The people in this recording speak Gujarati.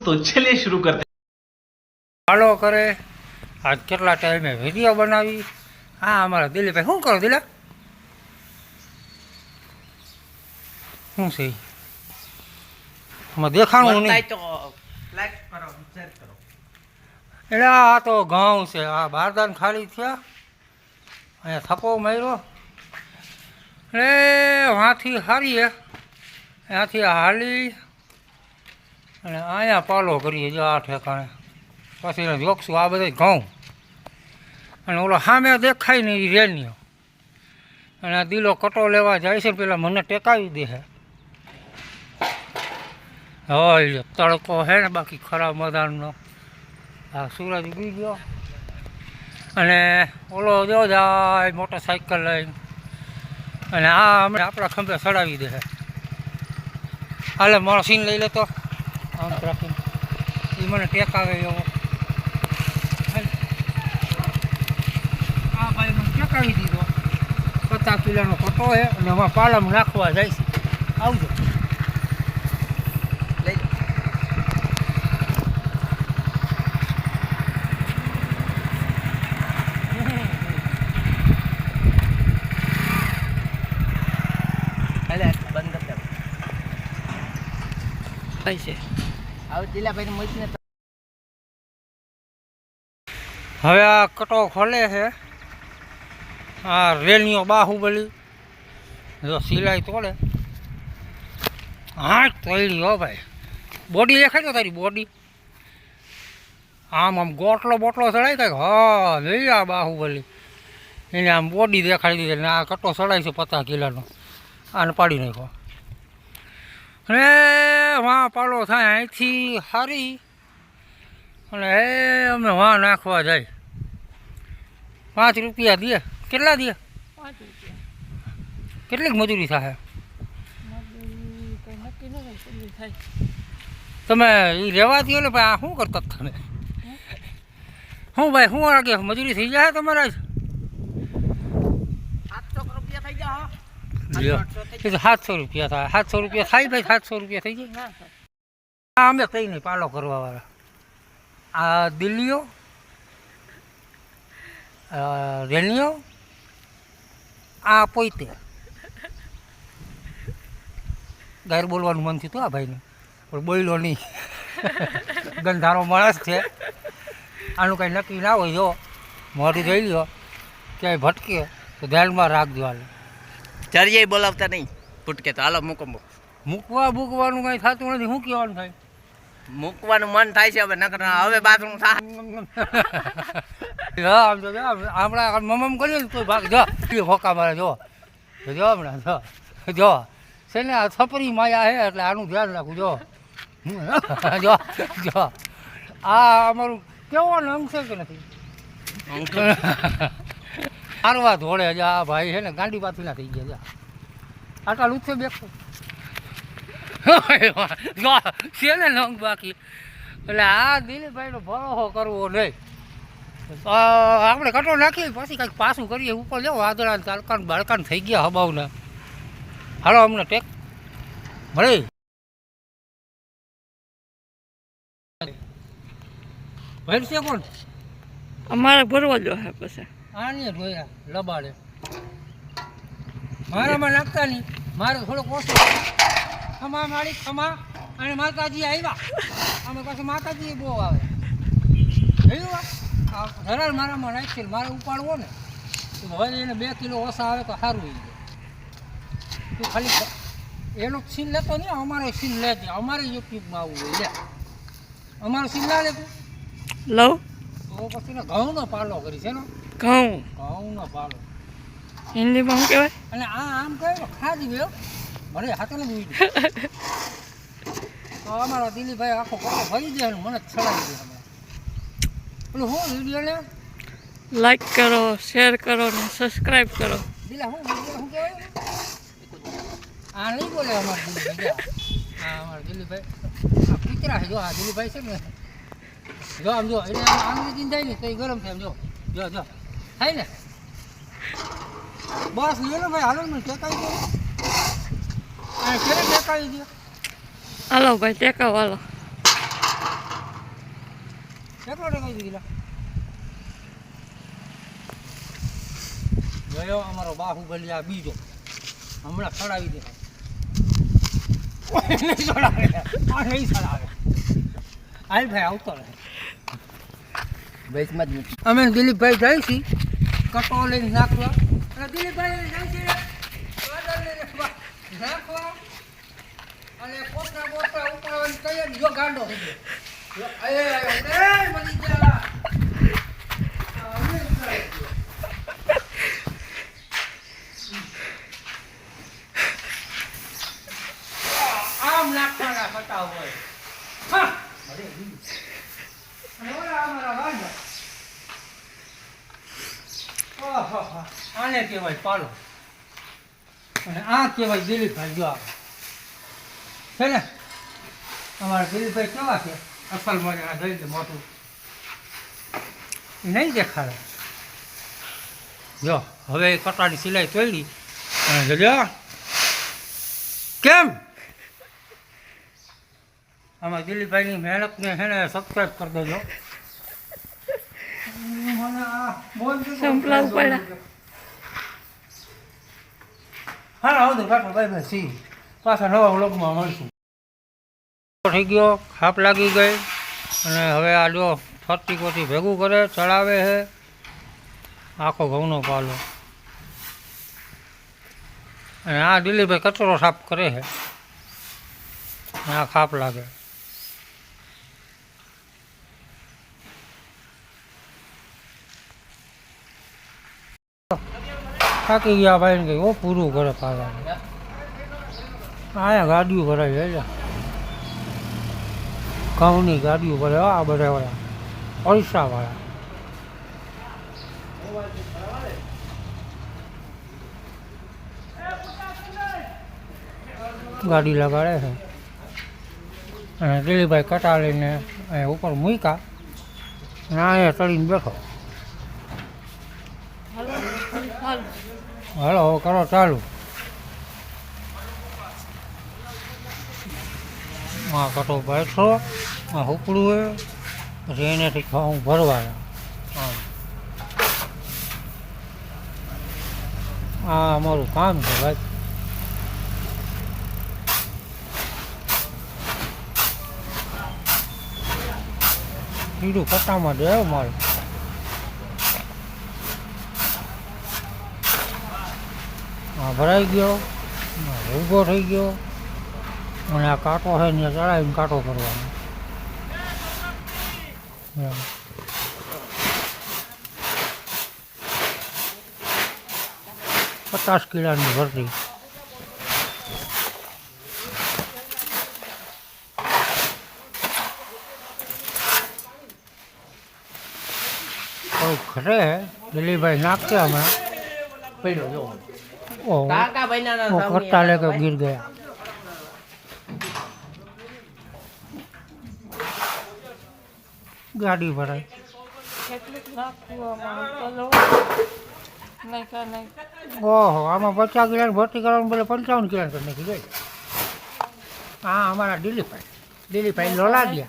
तो चलिए शुरू करते હાલો કરે આજ કેટલા ટાઈમે વિડીયો બનાવી। હા અમારા દિલીપભાઈ શું કરો દિલા શું છે આમાં દેખાણું નહીં तो लाइक करो शेयर करो। એટલે આ તો ઘઉં છે આ બારદાન ખાલી થયા અહીંયા થપ્પો માર્યો એટલે વાંથી હારીએ ત્યાંથી હાલી અને અહીંયા પાલો કરીએ જો આ ઠેકાણે પછી જોખશું આ બધા ઘઉં અને ઓલો સામે દેખાય ને એ રેન્યો અને આ દિલો કટો લેવા જાય છે પેલા મને ટેકાવી દે છે હોય તડકો છે ને બાકી ખરાબ મદાનનો આ સૂરજ ઉગી ગયો અને ઓલો જો જાય મોટરસાઇકલ લઈને અને આ અમે આપણા ખંભે ચડાવી દે છે હાલે મારો સીન લઈ લેતો આમ રાખીને એ મને ટેકાવે એવો આ ભાઈ મને ટેકાવી દીધો 50 કિલોનો કટો છે અને એમાં પાલામાં નાખવા જાય છે આવજો લઈ લે બંધ કર પૈસે આવ દિલાભાઈ ને મોઈને હવે આ કટો ખોલે છે આ રેલીઓ બાહુબલી જો સિલાઈ તોડે હા તોડી હો ભાઈ બોડી દેખાય તો તારી બોડી આમ આમ ગોટલો બોટલો ચડાય કાંઈક હા લઈ આ બાહુબલી એને આમ બોડી દેખાડી દીધી ને આ કટો ચડાય છે 50 કિલોનો આને પાડી નાખો અને વાં પાલો થાય અહીંથી હારી અને એ અમે વાં નાખવા જાય 5 રૂપિયા દે કેટલા દે 5 રૂપિયા કેટલીક મજૂરી થાય નક્કી નથી થાય તમે એ રહેવા દો ને ભાઈ આ શું કરતા તમે શું ભાઈ શું લાગે મજૂરી થઈ જાય તમારા જ 700 રૂપિયા થઈ ગયા એ તો 700 રૂપિયા થાય 700 રૂપિયા થાય ભાઈ 700 રૂપિયા થઈ જાય આ અમે કંઈ નહીં પાલો કરવાવાળા આ દિલ્હીઓ રેલીઓ આ પોઈતે ગાયર બોલવાનું મન થયું હતું આ ભાઈને પણ બોલ્યો નહીં ગંધારો માણસ છે આનું કંઈ નક્કી ના હોય જો મોઢું જોઈ લ્યો ક્યાંય ભટકે તો ધ્યાનમાં રાખજો હાલ ચરિયે બોલાવતા નહીં ફૂટકે તો હાલો મૂકો મૂકવાનું કંઈ થતું નથી શું કહેવાનું થાય મૂકવાનું મન થાય છે હવે નકર હવે બાથરૂમ થાય હા આમ જો હમણાં મમમ કરીએ ને કોઈ ભાગ જો હોકા મારે જો હમણાં જો છે ને આ છપરી માયા છે એટલે આનું ધ્યાન રાખવું જો જો જો આ અમારું કેવાનું અંગ છે કે નથી મારવા ધોળે જ આ ભાઈ છે ને ગાંડી પાથી ના થઈ ગયા આટલા લૂથે બેઠો જો છે ને નંગ બાકી એટલે આ દિલીપભાઈનો ભરોસો કરવો નહીં આપણે કટો નાખીએ પછી કંઈક પાછું કરીએ ઉપર જાઓ વાદળા તાલકાન બાળકાન થઈ ગયા હબાવના હાલો અમને ટેક મળે ભાઈ છે કોણ અમારે ભરવા જો હે પછી આને જોયા લબાડે મારામાં નાખતા નહીં મારે થોડોક ઓછો ખમા માળી ખમા અને માતાજી આવ્યા અમે પાછું માતાજી બહુ આવે જોયું ધરાર મારામાં નાખી મારે ઉપાડવો ને તો હવે એને 2 કિલો ઓછા આવે તો સારું તું ખાલી એનો સીન લેતો નહીં અમારો સીન લેજે અમારે યુટ્યુબમાં આવવું હોય લે અમારો સીન ના લેતું લવ તો પછી ને ઘઉંનો પાલો કરી છે ને ઘઉંનો પાલો હિન્દીમાં શું કહેવાય અને આ આમ કહે ખાજી ગયો મને હાથે ને જોઈ તો અમારો દિલીપભાઈ આખો પપ્પો ભરી દે મને ચડાવી દે હમણાં પેલું હું વિડીયોને લાઈક કરો શેર કરો ને સબસ્ક્રાઈબ કરો દિલા હું કહેવાય આ નહીં બોલે અમારા દિલીપભાઈ હા અમારા દિલીપભાઈ આ કૂતરા છે જો આ દિલીપભાઈ છે ને જો આમ જો એટલે અંગ્રેજી થાય ને તો એ ગરમ થાય જો જો જો થાય ને બસ લે ને ભાઈ હાલો મને ટેકાવી દો ક્યારે ટેકાવી દો હાલો ભાઈ ટેકાવ હાલો કેટલો ટેકાઈ દીધા ગયો અમારો બાહુબલી આ બીજો હમણાં ચડાવી દે નહીં ચડાવે નહીં ચડાવે હાલ ભાઈ આવતો રહે વેચમાં જ મૂકી અમે દિલીપભાઈ જાય છીએ કટો લઈને નાખવા અને દિલીપભાઈ જાય છે નાખવા અને પોતા પોતા ઉપાડવાની તૈયારી જો ગાંડો થઈ ગયો એ મળી ગયા આમ નાખવાના પતા હોય હા અરે અને ઓલા અમારા વાંઢા ઓહો આને કહેવાય પાલો અને આ કહેવાય દિલીપભાઈ જો આવે છે ને અમારા દિલીપભાઈ કેવા છે અસલ મજાના જોઈ દે મોટું એ નહીં દેખાડે જો હવે કટાની સિલાઈ તોડી અને જો કેમ આમાં દિલીપભાઈની મહેનતને છે ને સબસ્ક્રાઈબ કરી દેજો મને આ સંભળાવું પડે. હા આવતું કાઢો ભાઈ ભાઈ સી પાછા નવા વ્લોગમાં મળશું થઈ ગયો ખાપ લાગી ગઈ અને હવે આ જો ફરતી કોટી ભેગું કરે ચડાવે છે આખો ઘઉંનો પાલો અને આ દિલીપભાઈ કચરો સાફ કરે છે આ ખાપ લાગે થાકી ગયા ભાઈ ને કહ્યું પૂરું કરે પાછા અહીંયા ગાડીઓ ભરાય છે ઘઉંની ગાડીઓ ભરે આ બધા વાળા પૈસાવાળા ગાડી લગાડે છે અને દિલીપભાઈ કટા લઈને અહીંયા ઉપર મૂક્યા અને અહીંયા ચડીને બેઠો હાલો હવે કરો ચાલુ આ કટો બેઠો આ હુકડું હોય પછી એનાથી ઘઉં ભરવાના આમ આ અમારું કામ છે ભાઈ સીધું કટામાં દે મારે આ ભરાઈ ગયો ઊભો થઈ ગયો અને આ કાંટો છે ને ચડાવીને કાંટો કરવાનો એમ 50 કિલોની ભરતી ઘરે દિલીપભાઈ નાખते हमें પડ્યો જો ओह કાકા ભાઈના वो कट्टा लेकर गिर गया गाड़ी भराई કેટલુંક નાખવું આમાં ચલો નહીં કા નહીં ओहो आमा 50 किलो भर्ती करवाने बोले 55 किलो करने की गई हाँ हमारा दिलीपभाई लोला गया